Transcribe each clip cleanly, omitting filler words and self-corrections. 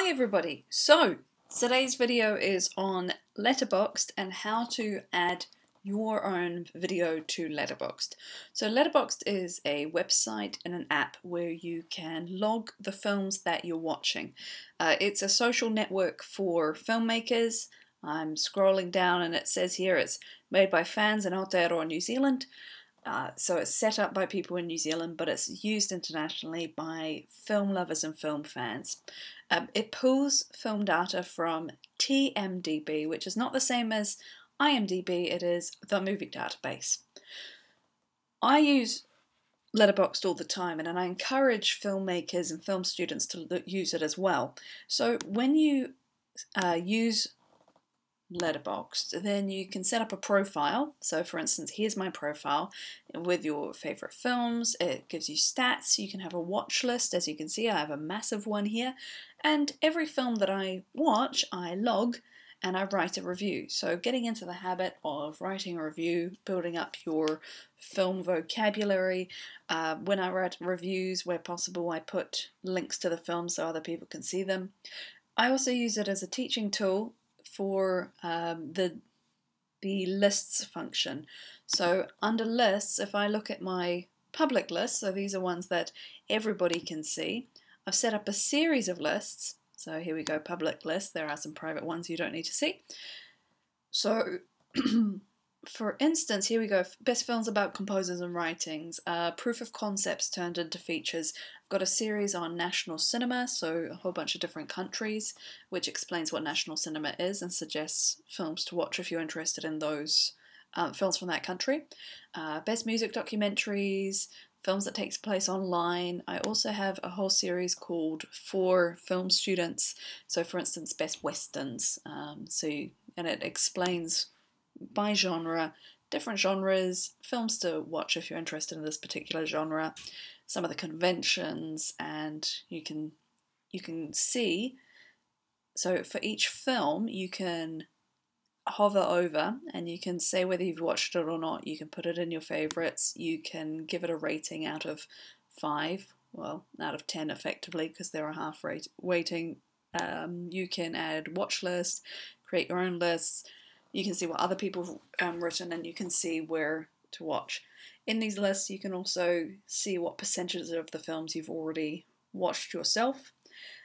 Hi everybody! So today's video is on Letterboxd and how to add your own video to Letterboxd. So Letterboxd is a website and an app where you can log the films that you're watching. It's a social network for filmmakers. I'm scrolling down and it says here it's made by fans in Aotearoa, New Zealand. So it's set up by people in New Zealand, but it's used internationally by film lovers and film fans. It pulls film data from TMDB, which is not the same as IMDb, it is the movie database. I use Letterboxd all the time, and I encourage filmmakers and film students to use it as well. So when you use Letterboxd, then you can set up a profile. So for instance, here's my profile with your favorite films. It gives you stats. You can have a watch list. As you can see, I have a massive one here, and every film that I watch I log and I write a review. So getting into the habit of writing a review, building up your film vocabulary. When I write reviews, where possible, I put links to the film so other people can see them. I also use it as a teaching tool for the lists function. So under lists, if I look at my public lists, so these are ones that everybody can see, I've set up a series of lists. So here we go, public list. There are some private ones you don't need to see. So for instance, here we go, best films about composers and writings, proof of concepts turned into features. I've got a series on national cinema, so a whole bunch of different countries, which explains what national cinema is and suggests films to watch if you're interested in those films from that country. Best music documentaries, films that takes place online. I also have a whole series called For Film Students, so for instance, best westerns, and it explains by genre, different genres, films to watch if you're interested in this particular genre, some of the conventions, and you can see, so for each film you can hover over and you can say whether you've watched it or not. You can put it in your favorites, you can give it a rating out of 5, well, out of 10 effectively, because they're a half rating. You can add watch lists, create your own lists. You can see what other people have written, and you can see where to watch. In these lists, you can also see what percentages of the films you've already watched yourself,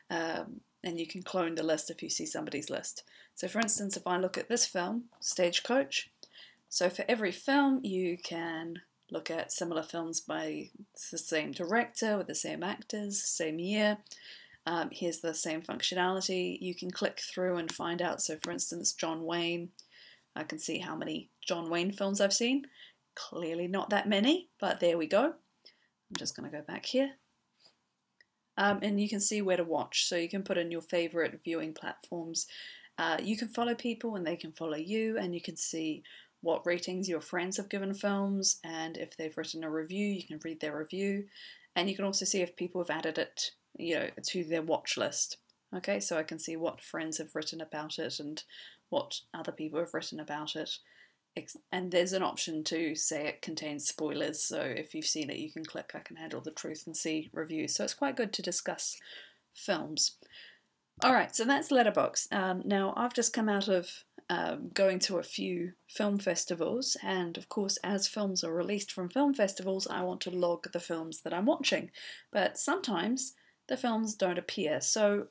and you can clone the list if you see somebody's list. So for instance, if I look at this film, Stagecoach, so for every film you can look at similar films by the same director, with the same actors, same year. Here's the same functionality. You can click through and find out, so for instance, John Wayne, I can see how many John Wayne films I've seen. Clearly not that many, but there we go. I'm just going to go back here. And you can see where to watch, so you can put in your favorite viewing platforms. You can follow people and they can follow you, and you can see what ratings your friends have given films, and if they've written a review, you can read their review, and you can also see if people have added it, to their watch list. Okay, so I can see what friends have written about it and what other people have written about it. And there's an option to say it contains spoilers, so if you've seen it you can click I can handle the truth and see reviews. So it's quite good to discuss films. Alright, so that's Letterboxd. Now I've just come out of going to a few film festivals, and of course as films are released from film festivals I want to log the films that I'm watching, but sometimes the films don't appear, so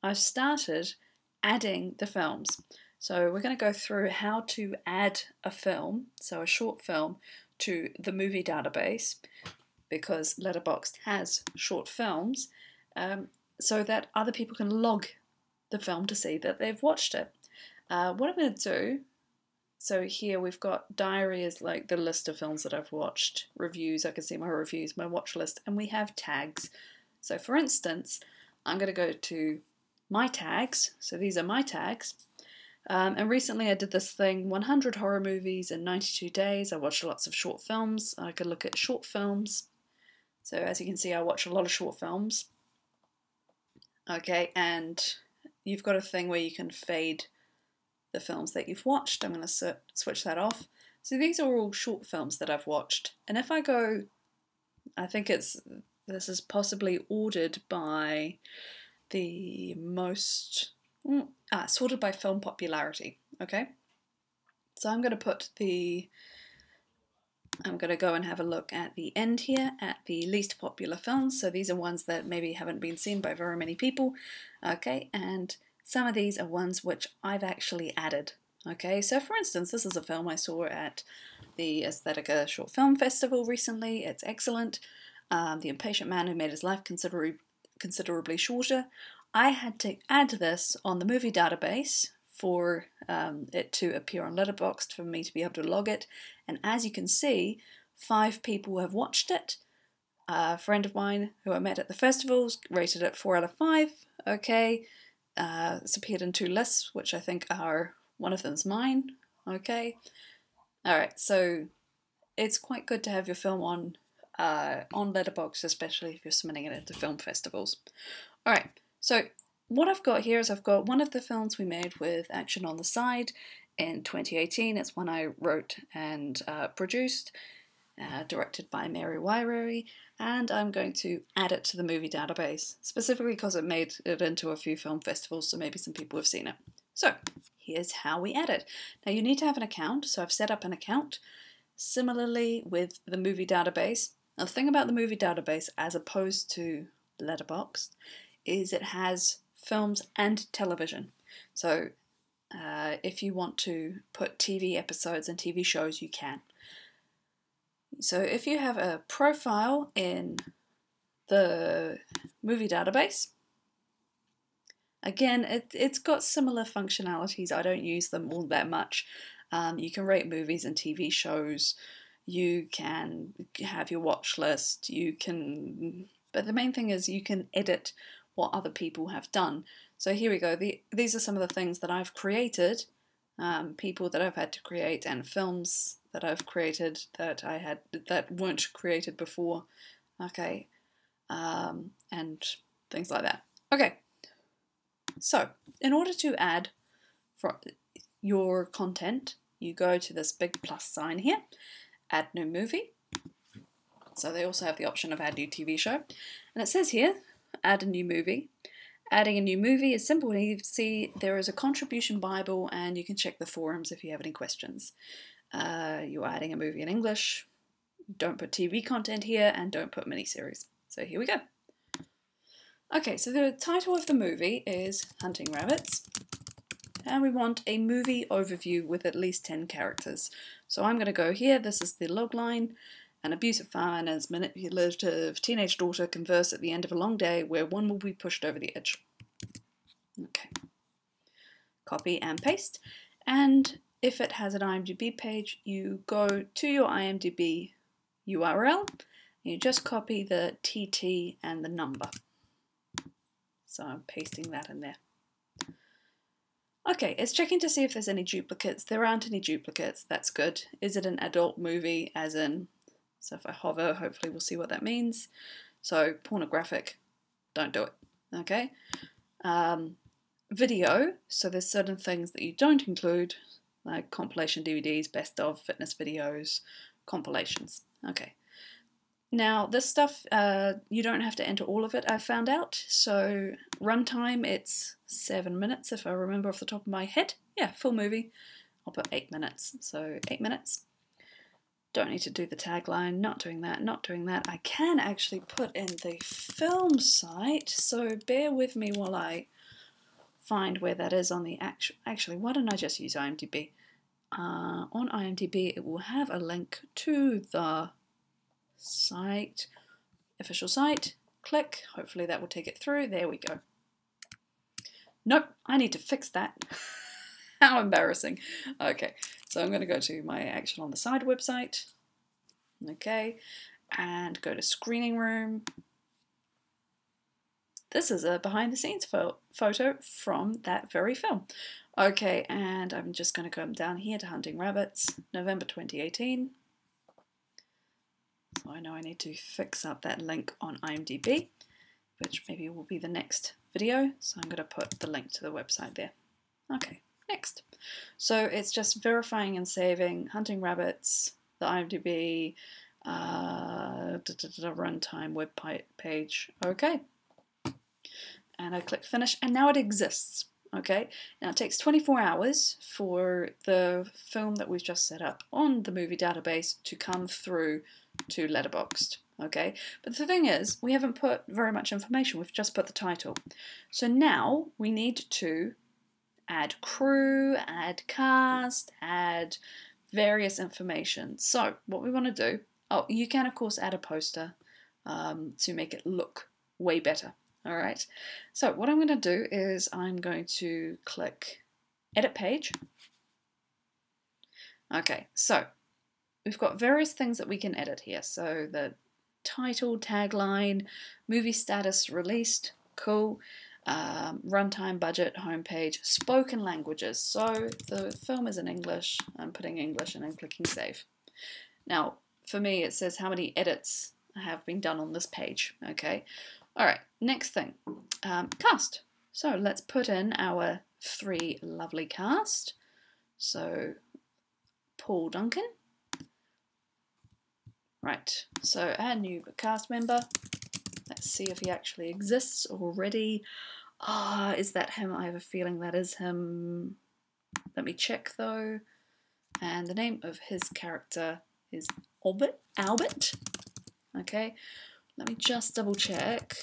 I've started adding the films. So we're going to go through how to add a film, so a short film, to the movie database, because Letterboxd has short films, so that other people can log the film to see that they've watched it. What I'm going to do, so here we've got diary is like the list of films that I've watched, reviews, I can see my reviews, my watch list, and we have tags. So for instance, I'm going to go to my tags, so these are my tags. And recently I did this thing, 100 horror movies in 92 days. I watched lots of short films. I could look at short films. So as you can see, I watch a lot of short films. Okay, and you've got a thing where you can fade the films that you've watched. I'm going to switch that off. So these are all short films that I've watched. And if I go, I think this is possibly ordered by the most, sorted by film popularity, okay? So I'm going to go and have a look at the end here at the least popular films. So these are ones that maybe haven't been seen by very many people, okay? And some of these are ones which I've actually added, okay? So for instance, this is a film I saw at the Aesthetica Short Film Festival recently. It's excellent. The Impatient Man Who Made His Life Considerably Shorter. I had to add this on the movie database for it to appear on Letterboxd for me to be able to log it. And as you can see, 5 people have watched it. A friend of mine who I met at the festivals rated it 4 out of 5. Okay, it's appeared in 2 lists, which I think are, one of them's mine. Okay, alright, so it's quite good to have your film on Letterboxd, especially if you're submitting it to film festivals. Alright, so what I've got here is I've got one of the films we made with Action on the Side in 2018. It's one I wrote and produced, directed by Mary Wyrary, and I'm going to add it to the movie database, specifically because it made it into a few film festivals, so maybe some people have seen it. So here's how we add it. Now you need to have an account, so I've set up an account. Similarly with the movie database, now the thing about the movie database as opposed to Letterboxd is it has films and television. So if you want to put TV episodes and TV shows, you can. So if you have a profile in the movie database, again, it's got similar functionalities. I don't use them all that much. You can rate movies and TV shows. You can have your watch list. But the main thing is you can edit what other people have done. So here we go. These are some of the things that I've created, people that I've had to create, and films that I've created that weren't created before. Okay, and things like that. Okay, so in order to add your content, you go to this big plus sign here, add new movie. So they also have the option of add new TV show, and it says here, add a new movie. Adding a new movie is simple and easy. There is a contribution Bible, and you can check the forums if you have any questions. You're adding a movie in English. Don't put TV content here, and don't put miniseries. So here we go. Okay, so the title of the movie is Hunting Rabbits, and we want a movie overview with at least 10 characters. So I'm going to go here. This is the logline. An abusive father and his manipulative teenage daughter converse at the end of a long day where one will be pushed over the edge. Okay. Copy and paste. And if it has an IMDb page, you go to your IMDb URL and you just copy the TT and the number. So I'm pasting that in there. Okay, it's checking to see if there's any duplicates. There aren't any duplicates. That's good. Is it an adult movie, as in... So if I hover, hopefully we'll see what that means. So pornographic, don't do it, okay? Video, so there's certain things that you don't include, like compilation DVDs, best of, fitness videos, compilations, okay. Now this stuff, you don't have to enter all of it, I found out. So runtime, it's 7 minutes if I remember off the top of my head. Yeah, full movie, I'll put 8 minutes, so 8 minutes. Don't need to do the tagline, not doing that, not doing that. I can actually put in the film site, so bear with me while I find where that is on the actually, why don't I just use IMDb? On IMDb it will have a link to the site, official site, click, hopefully that will take it through, there we go. Nope, I need to fix that. How embarrassing. Okay, so I'm going to go to my Action on the Side website, okay, and go to Screening Room. This is a behind the scenes photo from that very film. Okay, and I'm just going to come down here to Hunting Rabbits, November 2018. So I know I need to fix up that link on IMDb, which maybe will be the next video, so I'm going to put the link to the website there. Okay. Next. So it's just verifying and saving Hunting Rabbits, the IMDb, runtime web page. Okay. and I click finish, and now it exists. Okay, now it takes 24 hours for the film that we've just set up on the movie database to come through to Letterboxd. Okay, but the thing is, we haven't put very much information, we've just put the title. So now we need to add crew, add cast, add various information. So what we want to do, oh, you can of course add a poster to make it look way better. Alright, so what I'm going to do is I'm going to click Edit Page. Okay, so we've got various things that we can edit here. So the title, tagline, movie status released, cool, runtime, budget, homepage, spoken languages. So the film is in English, I'm putting English and I'm clicking Save. Now, for me it says how many edits have been done on this page, okay? Alright, next thing, cast. So let's put in our 3 lovely cast. So, Paul Duncan. Right, so add new cast member. Let's see if he actually exists already. Ah, is that him? I have a feeling that is him. Let me check though. And the name of his character is Albert. Okay. Let me just double check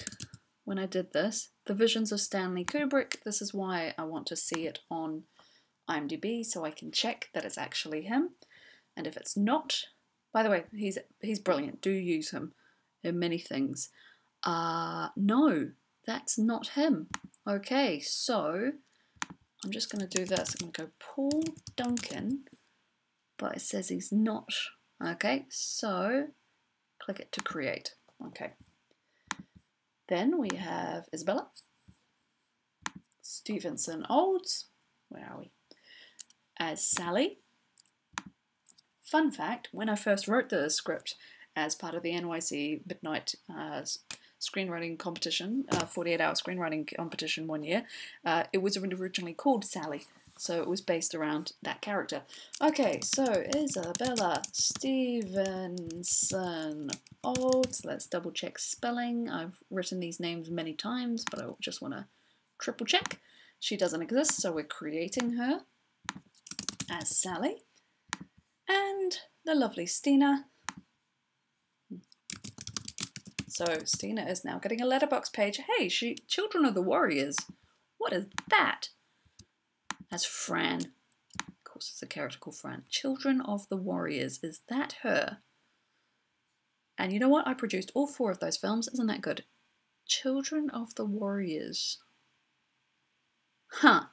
when I did this. The Visions of Stanley Kubrick. This is why I want to see it on IMDb so I can check that it's actually him. And if it's not, by the way, he's brilliant. Do use him in many things. No, that's not him. Okay, so I'm just going to do this. I'm going to go Paul Duncan, but it says he's not. Okay, so click it to create. Okay. Then we have Isabella, Stevenson Olds, where are we? As Sally. Fun fact, when I first wrote the script as part of the NYC Midnight screenwriting competition, 48-hour screenwriting competition one year, it was originally called Sally. So it was based around that character. Okay, so Isabella Stevenson Olds. Let's double check spelling. I've written these names many times, but I just want to triple check. She doesn't exist, so we're creating her as Sally. And the lovely Stina. So Stina is now getting a Letterboxd page. Hey, Children of the Warriors. What is that? As Fran. Of course, it's a character called Fran. Children of the Warriors. Is that her? And you know what? I produced all 4 of those films. Isn't that good? Children of the Warriors. Huh.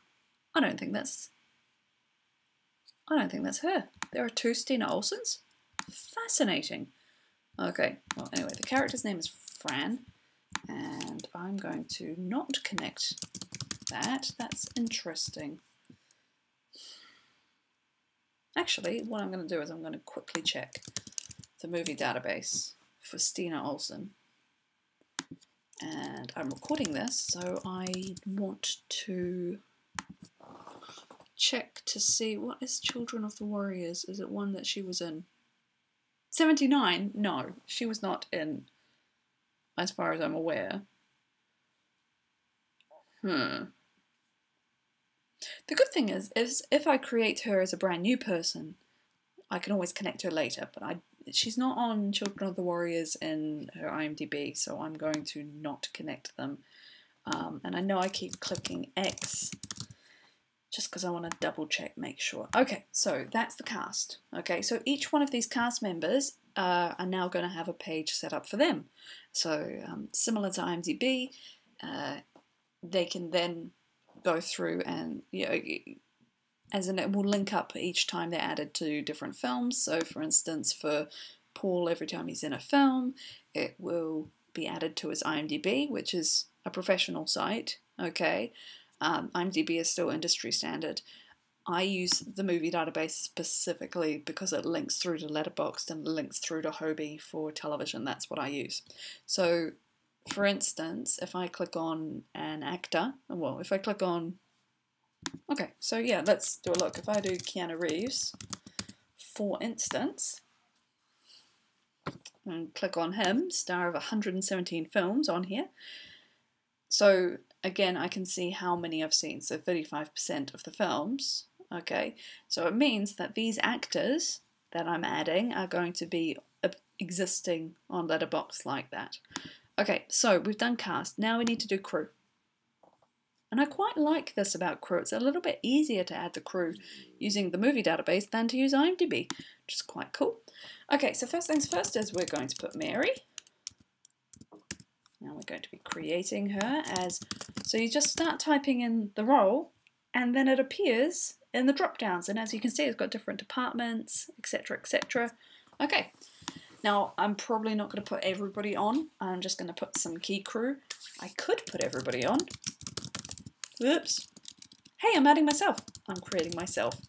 I don't think that's her. There are 2 Stina Olsens? Fascinating. Okay, well anyway, the character's name is Fran, and I'm going to not connect that. That's interesting. Actually, what I'm going to do is I'm going to quickly check the movie database for Stina Olsen. And I'm recording this, so I want to check to see what is Children of the Warriors. Is it one that she was in? 79? No, she was not in, as far as I'm aware. The good thing is if I create her as a brand new person, I can always connect her later, but she's not on Children of the Warriors in her IMDb, so I'm going to not connect them. And I know I keep clicking X just because I want to double check, make sure. Okay, so that's the cast. Okay, so each one of these cast members are now going to have a page set up for them. So similar to IMDb, they can then go through and, you know, as in it will link up each time they're added to different films. So for instance, for Paul, every time he's in a film, it will be added to his IMDb, which is a professional site, okay? IMDb is still industry standard. I use the movie database specifically because it links through to Letterboxd and links through to Hobie for television. That's what I use. So, for instance, if I click on an actor, well, if I click on, okay, so yeah, let's do a look. If I do Keanu Reeves, for instance, and click on him, star of 117 films on here. So again, I can see how many I've seen, so 35% of the films. Okay, so it means that these actors that I'm adding are going to be existing on Letterboxd like that. Okay, so we've done cast. Now we need to do crew. And I quite like this about crew. It's a little bit easier to add the crew using the movie database than to use IMDb, which is quite cool. Okay, so first things first is we're going to put Mary. Now we're going to be creating her as, so you just start typing in the role and then it appears in the drop downs. And as you can see, it's got different departments, etc., etc. Okay, now I'm probably not going to put everybody on. I'm just going to put some key crew. I could put everybody on. Oops. Hey, I'm adding myself. I'm creating myself.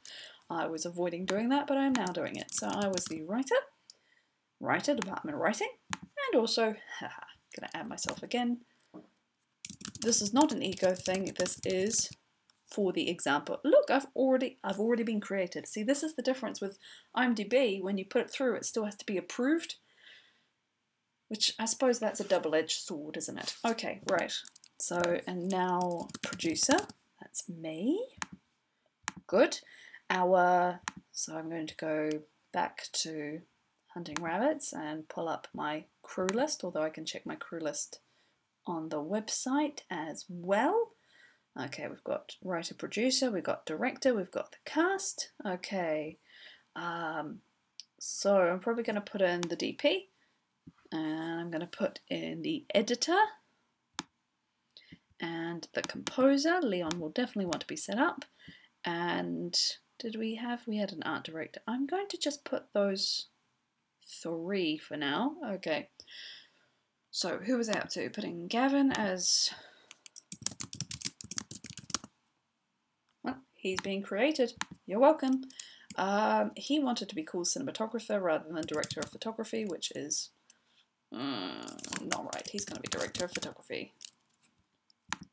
I was avoiding doing that, but I'm now doing it. So I was the writer, department writing, and also, haha, gonna add myself again. This is not an ego thing. This is for the example. Look, I've already been created. See, this is the difference with IMDb. When you put it through, it still has to be approved, which I suppose that's a double-edged sword, isn't it? Okay, right. So, and now producer, that's me. Good. So I'm going to go back to Hunting Rabbits and pull up my crew list, although I can check my crew list on the website as well. Okay, we've got writer, producer, we've got director, we've got the cast. Okay, so I'm probably going to put in the DP, and I'm going to put in the editor, and the composer. Leon will definitely want to be set up. And we had an art director. I'm going to just put those 3 for now. Okay. So who was I up to? Putting Gavin as, well, he's being created. You're welcome. He wanted to be called cinematographer rather than director of photography, which is not right. He's going to be director of photography.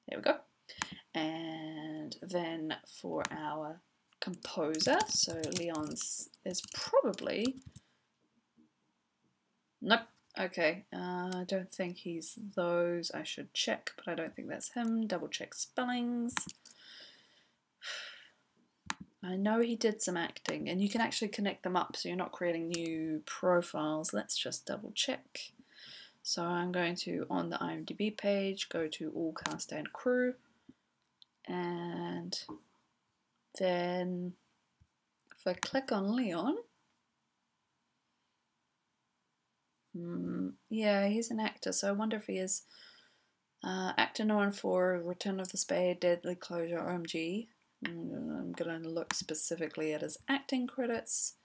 There we go. And then for our composer, so Leon's is probably, nope, okay, I don't think he's those. I should check, but I don't think that's him. Double check spellings. I know he did some acting, and you can actually connect them up so you're not creating new profiles. Let's just double check. So I'm going to, on the IMDb page, go to all cast and crew, and then if I click on Leon, yeah, he's an actor, so I wonder if he is actor known for Return of the Spade, Deadly Closure, OMG. I'm going to look specifically at his acting credits,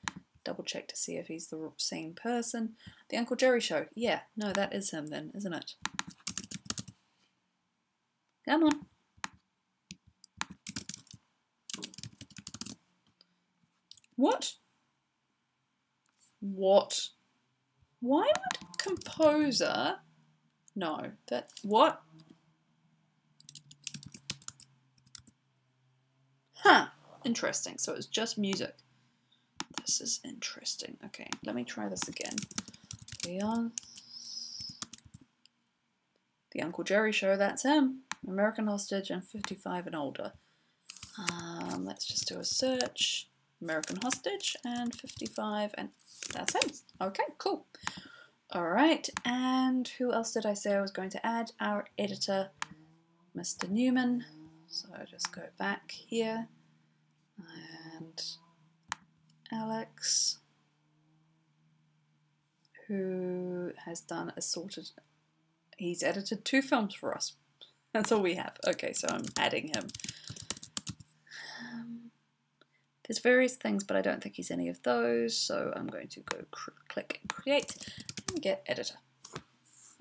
double check to see if he's the same person. The Uncle Jerry Show, yeah, no, that is him then, isn't it? Come on. What? What? Why would composer? No, that, what? Huh, interesting. So it's just music. This is interesting. Okay, let me try this again. Leon. The Uncle Jerry Show, that's him. American Hostage and 55 and older. Let's just do a search. American Hostage and 55, and that's him. Okay, cool. Alright, and who else did I say I was going to add? Our editor, Mr. Newman. So I'll just go back here, and Alex, who has done assorted, he's edited 2 films for us. That's all we have. Okay, so I'm adding him. There's various things, but I don't think he's any of those, so I'm going to go click and create and get editor.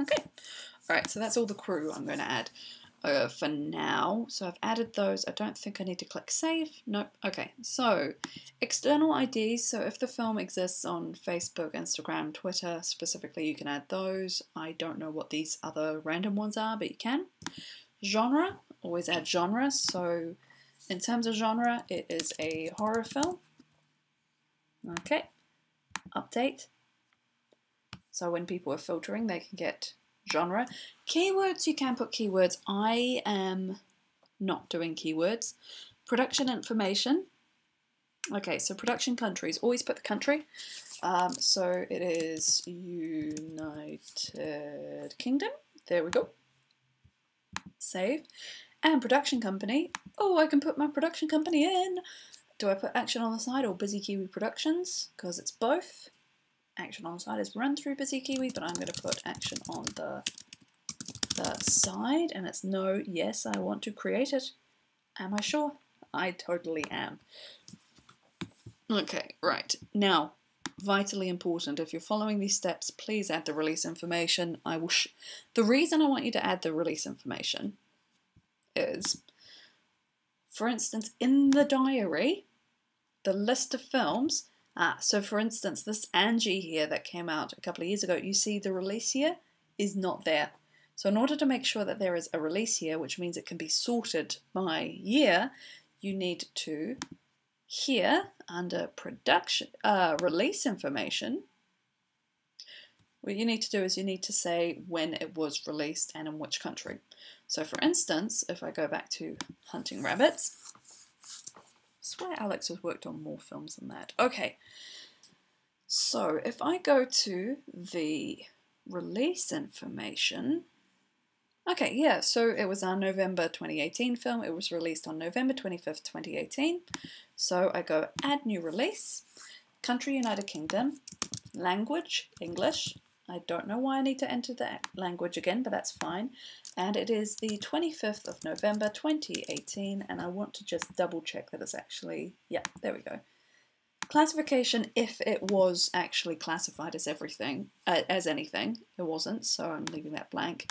Okay, alright, so that's all the crew I'm going to add for now. So I've added those. I don't think I need to click save. Nope. Okay, so external IDs. So if the film exists on Facebook, Instagram, Twitter, specifically, you can add those. I don't know what these other random ones are, but you can. Genre, always add genre. So in terms of genre, it is a horror film. Okay, update. So when people are filtering, they can get genre. Keywords, you can put keywords. I am not doing keywords. Production information. Okay, so production countries. Always put the country. So it is United Kingdom. There we go. Save. And production company. Oh, I can put my production company in. Do I put Action on the Side or Busy Kiwi Productions? Because it's both. Action on the Side is Run Through Busy Kiwi, but I'm going to put Action on the side. And it's no, yes, I want to create it. Am I sure? I totally am. Okay, right. Now, vitally important, if you're following these steps, please add the release information. The reason I want you to add the release information is, for instance, in the diary, the list of films, so for instance, this Angie here that came out a couple of years ago, you see the release year is not there. So in order to make sure that there is a release year, which means it can be sorted by year, you need to, here, under production, release information, what you need to do is you need to say when it was released and in which country. So for instance, if I go back to Hunting Rabbits, I swear Alex has worked on more films than that. Okay, so if I go to the release information, okay, yeah, so it was our November 2018 film. It was released on November 25th, 2018. So I go Add New Release, Country United Kingdom, Language English. I don't know why I need to enter the language again, but that's fine. And it is the 25th of November 2018, and I want to just double check that it's actually, yeah, there we go. Classification, if it was actually classified as everything, as anything, it wasn't, so I'm leaving that blank.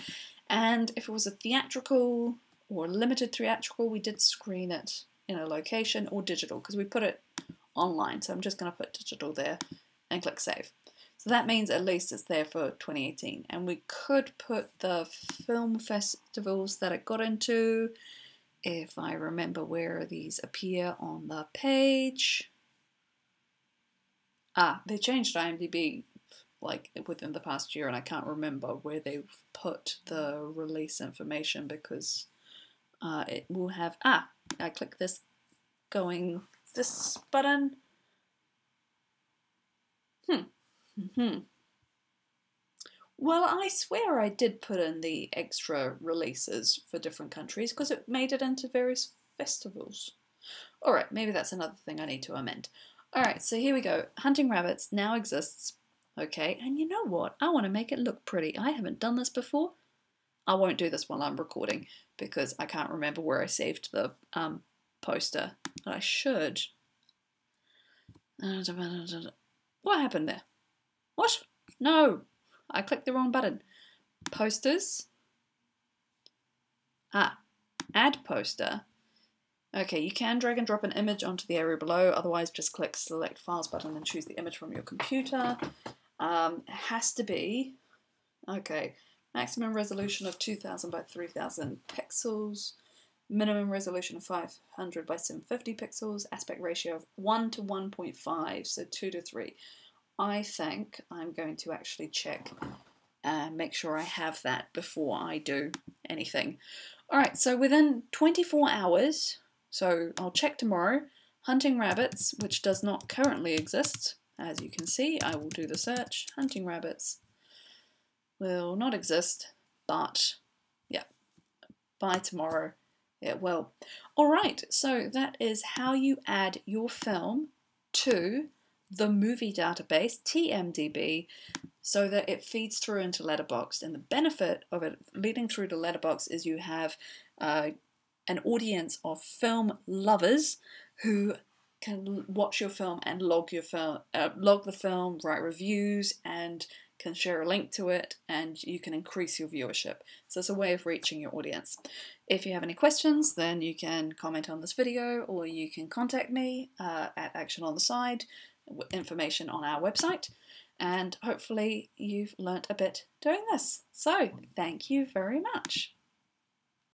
And if it was a theatrical or limited theatrical, we did screen it in a location, or digital, because we put it online. So I'm just going to put digital there and click save. So that means at least it's there for 2018. And we could put the film festivals that it got into, if I remember where these appear on the page. They changed IMDb like within the past year, and I can't remember where they've put the release information, because it will have, I click this button. Well, I swear I did put in the extra releases for different countries because it made it into various festivals. Alright, maybe that's another thing I need to amend. Alright, so here we go. Hunting Rabbits now exists. Okay, and you know what? I want to make it look pretty. I haven't done this before. I won't do this while I'm recording because I can't remember where I saved the poster. But I should. What happened there? What? No! I clicked the wrong button. Posters. Add poster. Okay, you can drag and drop an image onto the area below, otherwise just click select files button and choose the image from your computer. It has to be, okay, maximum resolution of 2000 by 3000 pixels, minimum resolution of 500 by 750 pixels, aspect ratio of 1 to 1.5, so 2 to 3. I think I'm going to actually check and make sure I have that before I do anything. Alright, so within 24 hours, so I'll check tomorrow, Hunting Rabbits, which does not currently exist, as you can see, I will do the search. Hunting Rabbits will not exist, but yeah, by tomorrow it will. Alright, so that is how you add your film to the movie database, TMDB, so that it feeds through into Letterboxd. And the benefit of it leading through to Letterboxd is you have an audience of film lovers who can watch your film and log the film, write reviews, and can share a link to it, and you can increase your viewership. So it's a way of reaching your audience. If you have any questions, then you can comment on this video, or you can contact me at Action on the Side, information on our website, and hopefully you've learnt a bit doing this. So thank you very much.